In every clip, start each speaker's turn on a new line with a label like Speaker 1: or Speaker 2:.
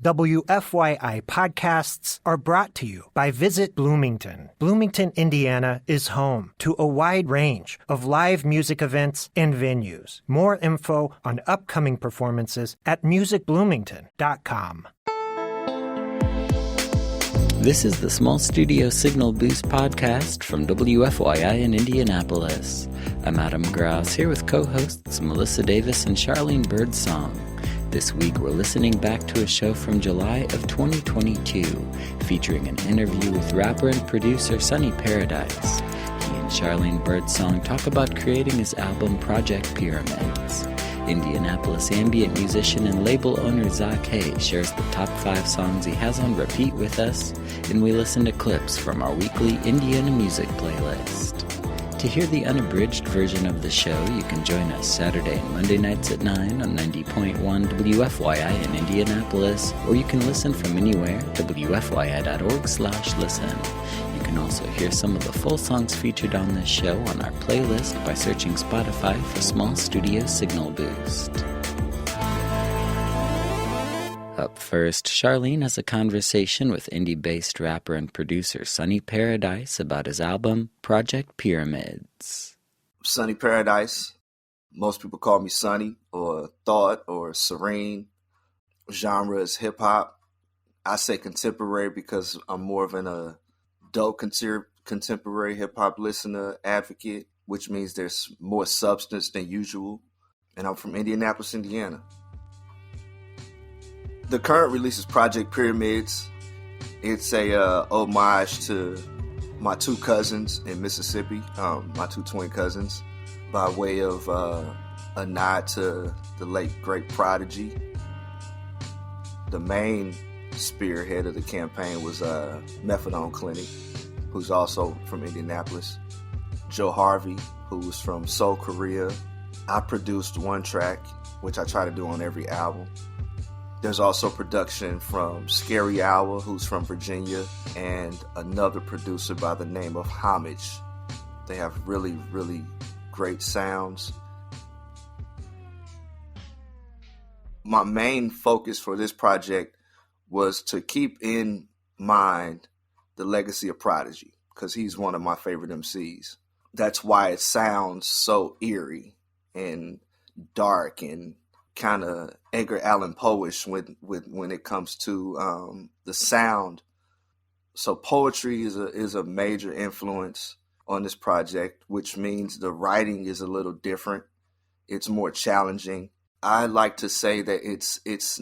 Speaker 1: WFYI podcasts are brought to you by Visit Bloomington. Bloomington, Indiana is home to a wide range of live music events and venues. More info on upcoming performances at musicbloomington.com.
Speaker 2: This is the Small Studio Signal Boost podcast from WFYI in Indianapolis. I'm Adam Grouse here with co-hosts Melissa Davis and Sharlene Birdsong. This week we're listening back to a show from July of 2022 featuring an interview with rapper and producer Sonny Paradise. He and Sharlene Birdsong talk about creating his album Project Pyramids. Indianapolis ambient musician and label owner Zaké shares the top 5 songs he has on repeat with us, and we listen to clips from our weekly Indiana music playlist. To hear the unabridged version of the show, you can join us Saturday and Monday nights at 9 on 90.1 WFYI in Indianapolis, or you can listen from anywhere, wfyi.org/listen. You can also hear some of the full songs featured on this show on our playlist by searching Spotify for Small Studio Signal Boost. Up first, Sharlene has a conversation with indie-based rapper and producer Sonny Paradise about his album, Project Pyramids.
Speaker 3: Sonny Paradise. Most people call me Sonny or Thought or Serene. Genre is hip-hop. I say contemporary because I'm more of an adult contemporary hip-hop listener advocate, which means there's more substance than usual. And I'm from Indianapolis, Indiana. The current release is Project Pyramids. It's a homage to my 2 cousins in Mississippi, my 2 twin cousins, by way of a nod to the late great Prodigy. The main spearhead of the campaign was Methadone Clinic, who's also from Indianapolis. Joe Harvey, who was from Seoul, Korea. I produced 1 track, which I try to do on every album. There's also production from Scary Hour, who's from Virginia, and another producer by the name of Homage. They have really, really great sounds. My main focus for this project was to keep in mind the legacy of Prodigy, because he's one of my favorite MCs. That's why it sounds so eerie and dark and kind of Edgar Allan Poe-ish when it comes to the sound. So poetry is a major influence on this project, which means the writing is a little different. It's more challenging. I like to say that it's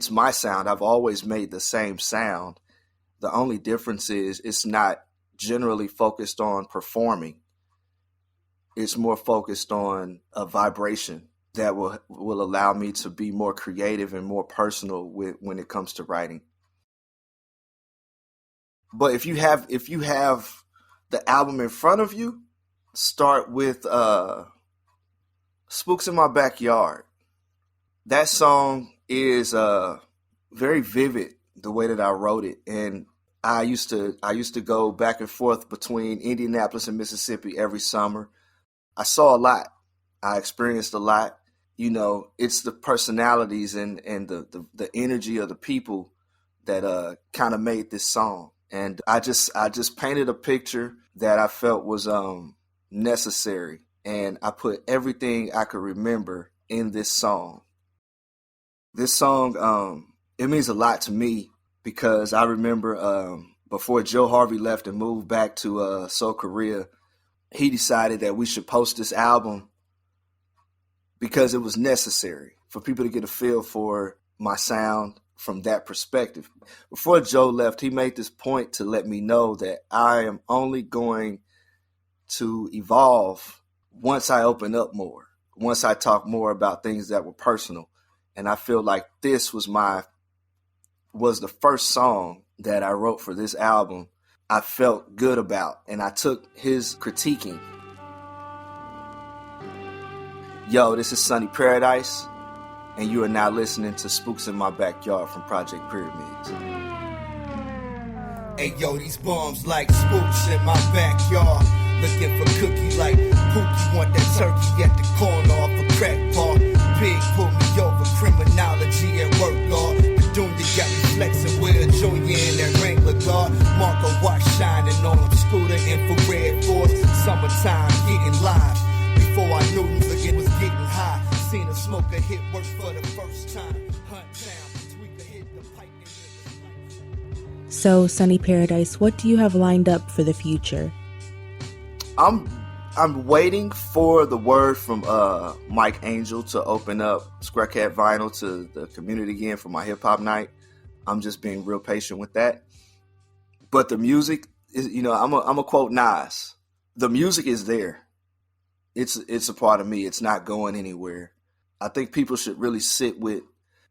Speaker 3: my sound. I've always made the same sound. The only difference is it's not generally focused on performing. It's more focused on a vibration that will allow me to be more creative and more personal when it comes to writing. But if you have the album in front of you, start with Spooks in My Backyard. That song is very vivid, the way that I wrote it. And I used to go back and forth between Indianapolis and Mississippi every summer. I saw a lot. I experienced a lot. You know, it's the personalities and the energy of the people that kind of made this song. And I just painted a picture that I felt was necessary. And I put everything I could remember in this song. This song, it means a lot to me because I remember before Joe Harvey left and moved back to Seoul, Korea, he decided that we should post this album because it was necessary for people to get a feel for my sound from that perspective. Before Joe left, he made this point to let me know that I am only going to evolve once I open up more, once I talk more about things that were personal. And I feel like this was the first song that I wrote for this album I felt good about, and I took his critiquing. Yo, this is Sonny Paradise, and you are now listening to Spooks in My Backyard from Project Pyramids.
Speaker 4: Hey yo, these bombs like spooks in my backyard. Looking for cookie like Pookie want that turkey at the corner off a crack bar. Pig pulled me over, criminology at work, Lord. The dunya got me hit work for the first time. Hunt town, tweak a hit the pipe and
Speaker 5: So, Sonny Paradise, what do you have lined up for the future?
Speaker 3: I'm waiting for the word from Mike Angel to open up Square Cat Vinyl to the community again for my hip hop night. I'm just being real patient with that. But the music is, I'm a quote Nas. The music is there. It's a part of me. It's not going anywhere. I think people should really sit with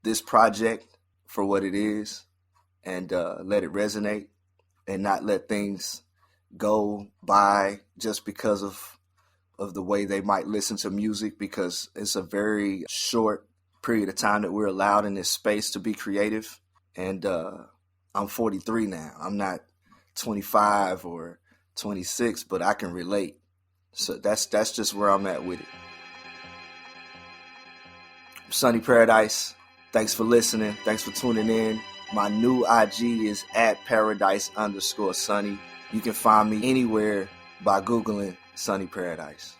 Speaker 3: this project for what it is and let it resonate and not let things go by just because of the way they might listen to music, because it's a very short period of time that we're allowed in this space to be creative. And I'm 43 now. I'm not 25 or 26, but I can relate. So that's just where I'm at with it. Sonny Paradise, thanks for listening. Thanks for tuning in. My new IG is @paradise_Sonny. You can find me anywhere by Googling Sonny Paradise.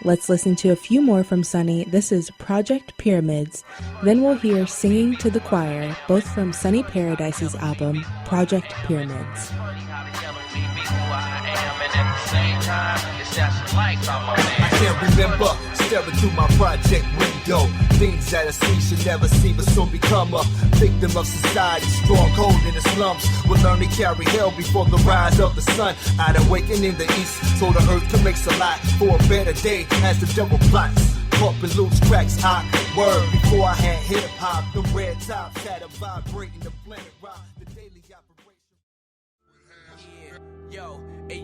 Speaker 5: Let's listen to a few more from Sonny. This is Project Pyramids. Then we'll hear Singing to the Choir, both from Sonny Paradise's album, Project Pyramids.
Speaker 4: I can't remember staring through my project window. Things that I see should never see, but soon become a victim of society's stronghold in the slums. We'll learn to carry hell before the rise of the sun. I'd awaken in the east so the earth can make a lot for a better day as the devil plots. Pumping loose cracks, hot word. Before I had hip hop, the red tops had a vibrating the planet rock. The daily operation.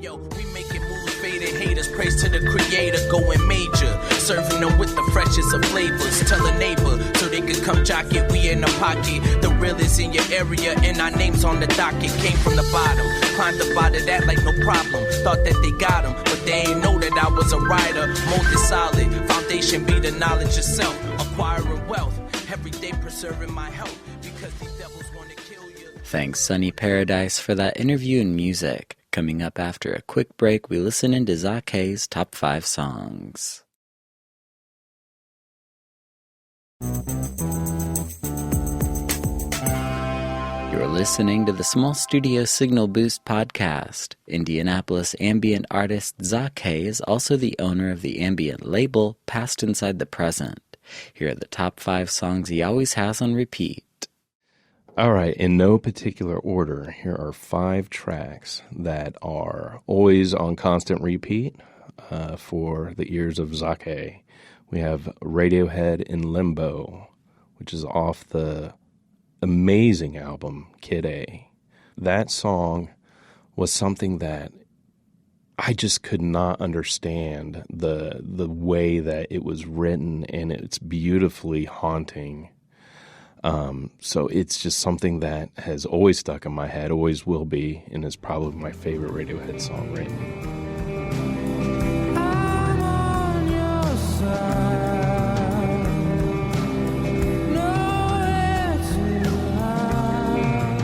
Speaker 6: Yo, we making moves, fading haters. Praise to the creator, going major. Serving them with the freshest of flavors. Tell a neighbor so they can come jock it. We in the pocket, the realest in your area, and our names on the docket. Came from the bottom, climbed up out of that like no problem. Thought that they got them, but they ain't know that I was a rider. Molded solid, foundation be the knowledge itself. Acquiring wealth, every day preserving my health. Because these devils want to kill you.
Speaker 2: Thanks, Sonny Paradise, for that interview and music. Coming up after a quick break, we listen into Zaké's top 5 songs. You're listening to the Small Studio Signal Boost podcast. Indianapolis ambient artist Zaké is also the owner of the ambient label Past Inside the Present. Here are the top 5 songs he always has on repeat.
Speaker 7: All right, in no particular order, here are 5 tracks that are always on constant repeat for the ears of Zaké. We have Radiohead in Limbo, which is off the amazing album Kid A. That song was something that I just could not understand the way that it was written, and it's beautifully haunting. So it's just something that has always stuck in my head, always will be, and is probably my favorite Radiohead song right now.
Speaker 8: I'm on your side. Nowhere to hide.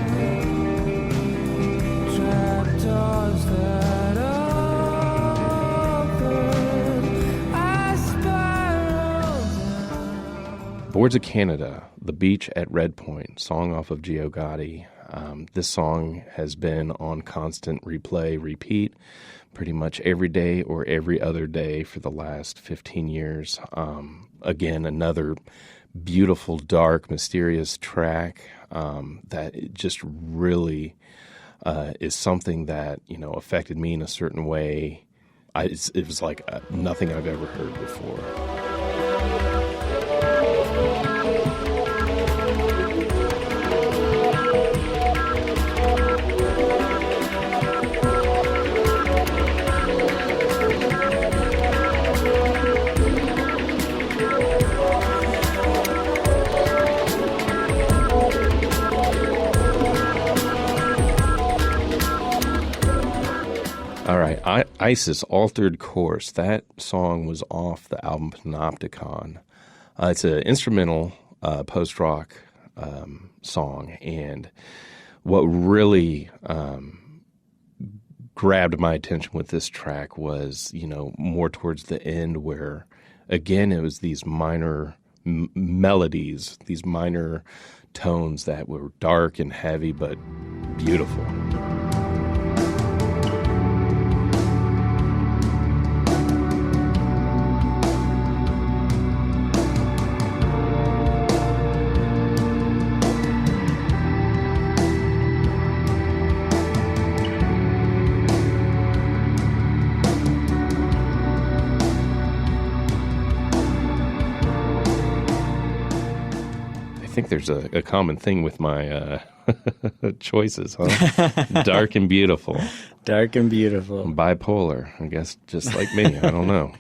Speaker 8: Trapdoors that open. I spiral down.
Speaker 7: Boards of Canada, The Beach at Red Point, song off of Gio Gotti. This song has been on constant replay, repeat, pretty much every day or every other day for the last 15 years. Again, another beautiful, dark, mysterious track that it just really is something that, affected me in a certain way. It was like nothing I've ever heard before. All right, ISIS, Altered Course. That song was off the album Panopticon. It's an instrumental post-rock song, and what really grabbed my attention with this track was, more towards the end where again, it was these minor melodies, these minor tones that were dark and heavy, but beautiful. I think there's a common thing with my choices, huh? Dark and beautiful.
Speaker 2: Dark and beautiful.
Speaker 7: Bipolar, I guess, just like me. I don't know.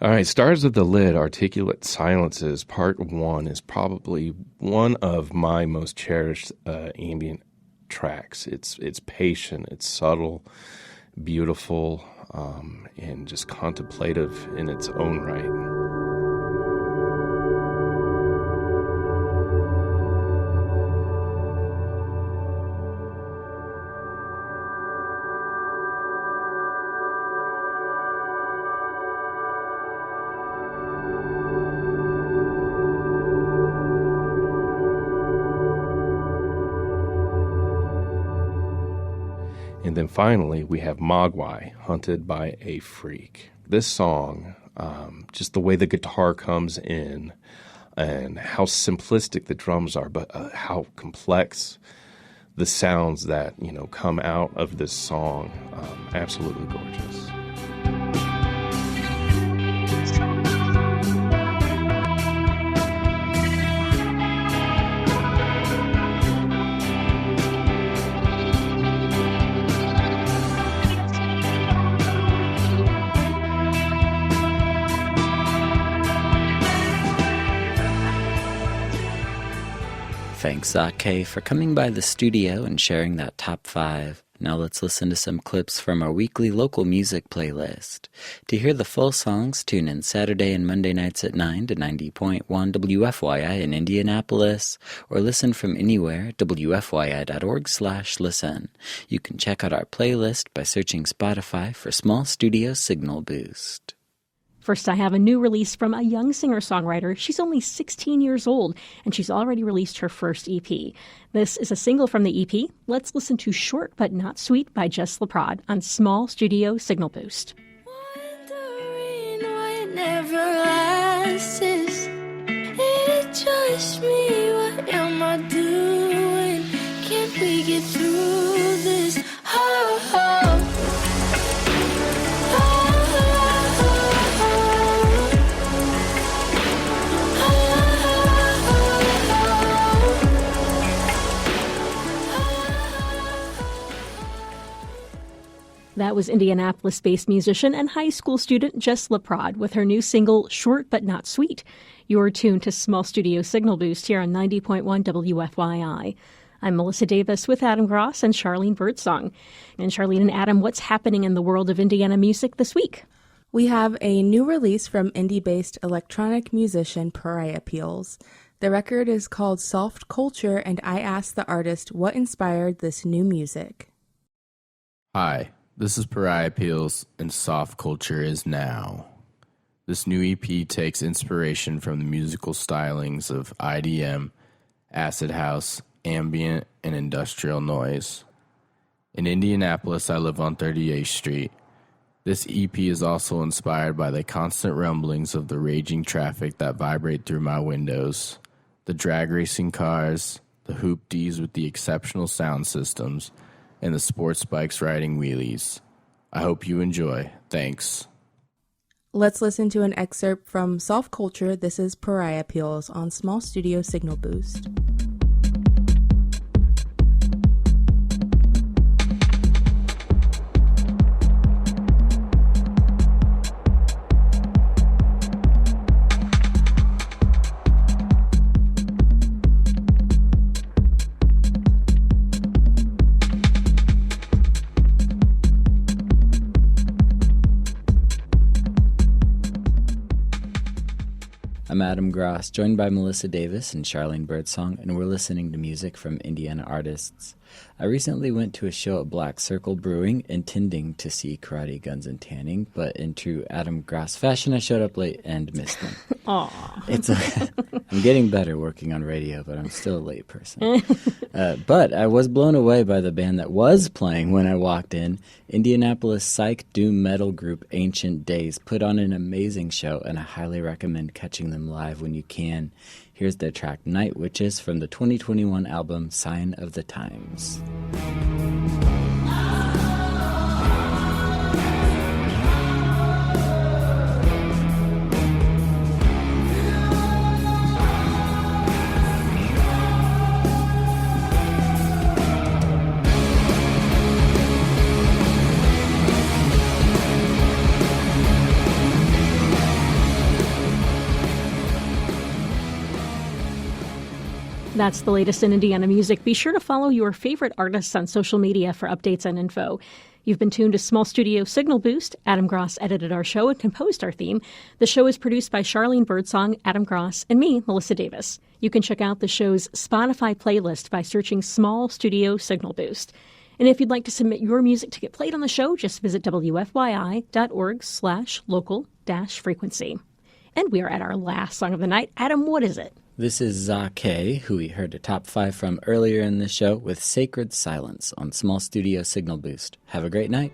Speaker 7: All right, Stars of the Lid, Articulate Silences, Part 1 is probably one of my most cherished ambient tracks. It's patient, it's subtle, beautiful, and just contemplative in its own right. And then finally, we have Mogwai, Hunted by a Freak. This song, just the way the guitar comes in and how simplistic the drums are, but how complex the sounds that, come out of this song, absolutely gorgeous.
Speaker 2: Thanks, Zaké, for coming by the studio and sharing that top 5. Now let's listen to some clips from our weekly local music playlist. To hear the full songs, tune in Saturday and Monday nights at 9 to 90.1 WFYI in Indianapolis, or listen from anywhere at wfyi.org/listen. You can check out our playlist by searching Spotify for Small Studio Signal Boost.
Speaker 9: First, I have a new release from a young singer-songwriter. She's only 16 years old, and she's already released her first EP. This is a single from the EP. Let's listen to Short But Not Sweet by Jess LaPrade on Small Studio Signal Boost.
Speaker 8: Wondering why it never lasts. It just me. What am I doing? Can't we get through this? Oh, oh.
Speaker 9: That was Indianapolis-based musician and high school student Jess LaPrade with her new single, Short But Not Sweet. You're tuned to Small Studio Signal Boost here on 90.1 WFYI. I'm Melissa Davis with Adam Gross and Sharlene Birdsong. And Sharlene and Adam, what's happening in the world of Indiana music this week?
Speaker 5: We have a new release from indie-based electronic musician Pariah Peels. The record is called Soft Culture, and I asked the artist what inspired this new music.
Speaker 10: Hi. This is Pariah Peels, and Soft Culture is now. This new EP takes inspiration from the musical stylings of IDM, acid house, ambient, and industrial noise. In Indianapolis, I live on 38th Street. This EP is also inspired by the constant rumblings of the raging traffic that vibrate through my windows, the drag racing cars, the hoopties with the exceptional sound systems, and the sports bikes riding wheelies. I hope you enjoy. Thanks.
Speaker 5: Let's listen to an excerpt from Soft Culture. This is Pariah Peels on Small Studio Signal Boost.
Speaker 2: I'm Adam Gross, joined by Melissa Davis and Sharlene Birdsong, and we're listening to music from Indiana artists. I recently went to a show at Black Circle Brewing, intending to see Karate, Guns, and Tanning, but in true Adam Gross fashion, I showed up late and missed them.
Speaker 9: Aw.
Speaker 2: It's okay. I'm getting better working on radio, but I'm still a late person. But I was blown away by the band that was playing when I walked in. Indianapolis psych doom metal group Ancient Days put on an amazing show, and I highly recommend catching them live when you can. Here's their track Night Witches from the 2021 album Sign of the Times.
Speaker 9: That's the latest in Indiana music. Be sure to follow your favorite artists on social media for updates and info. You've been tuned to Small Studio Signal Boost. Adam Gross edited our show and composed our theme. The show is produced by Sharlene Birdsong, Adam Gross, and me, Melissa Davis. You can check out the show's Spotify playlist by searching Small Studio Signal Boost. And if you'd like to submit your music to get played on the show, just visit wfyi.org/local-frequency. And we are at our last song of the night. Adam, what is it?
Speaker 2: This is Zaké, who we heard a top 5 from earlier in the show, with Sacred Silence on Small Studio Signal Boost. Have a great night.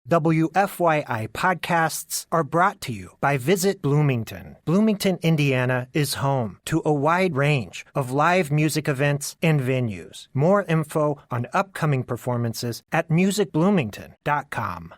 Speaker 1: WFYI podcasts are brought to you by Visit Bloomington. Bloomington, Indiana is home to a wide range of live music events and venues. More info on upcoming performances at musicbloomington.com.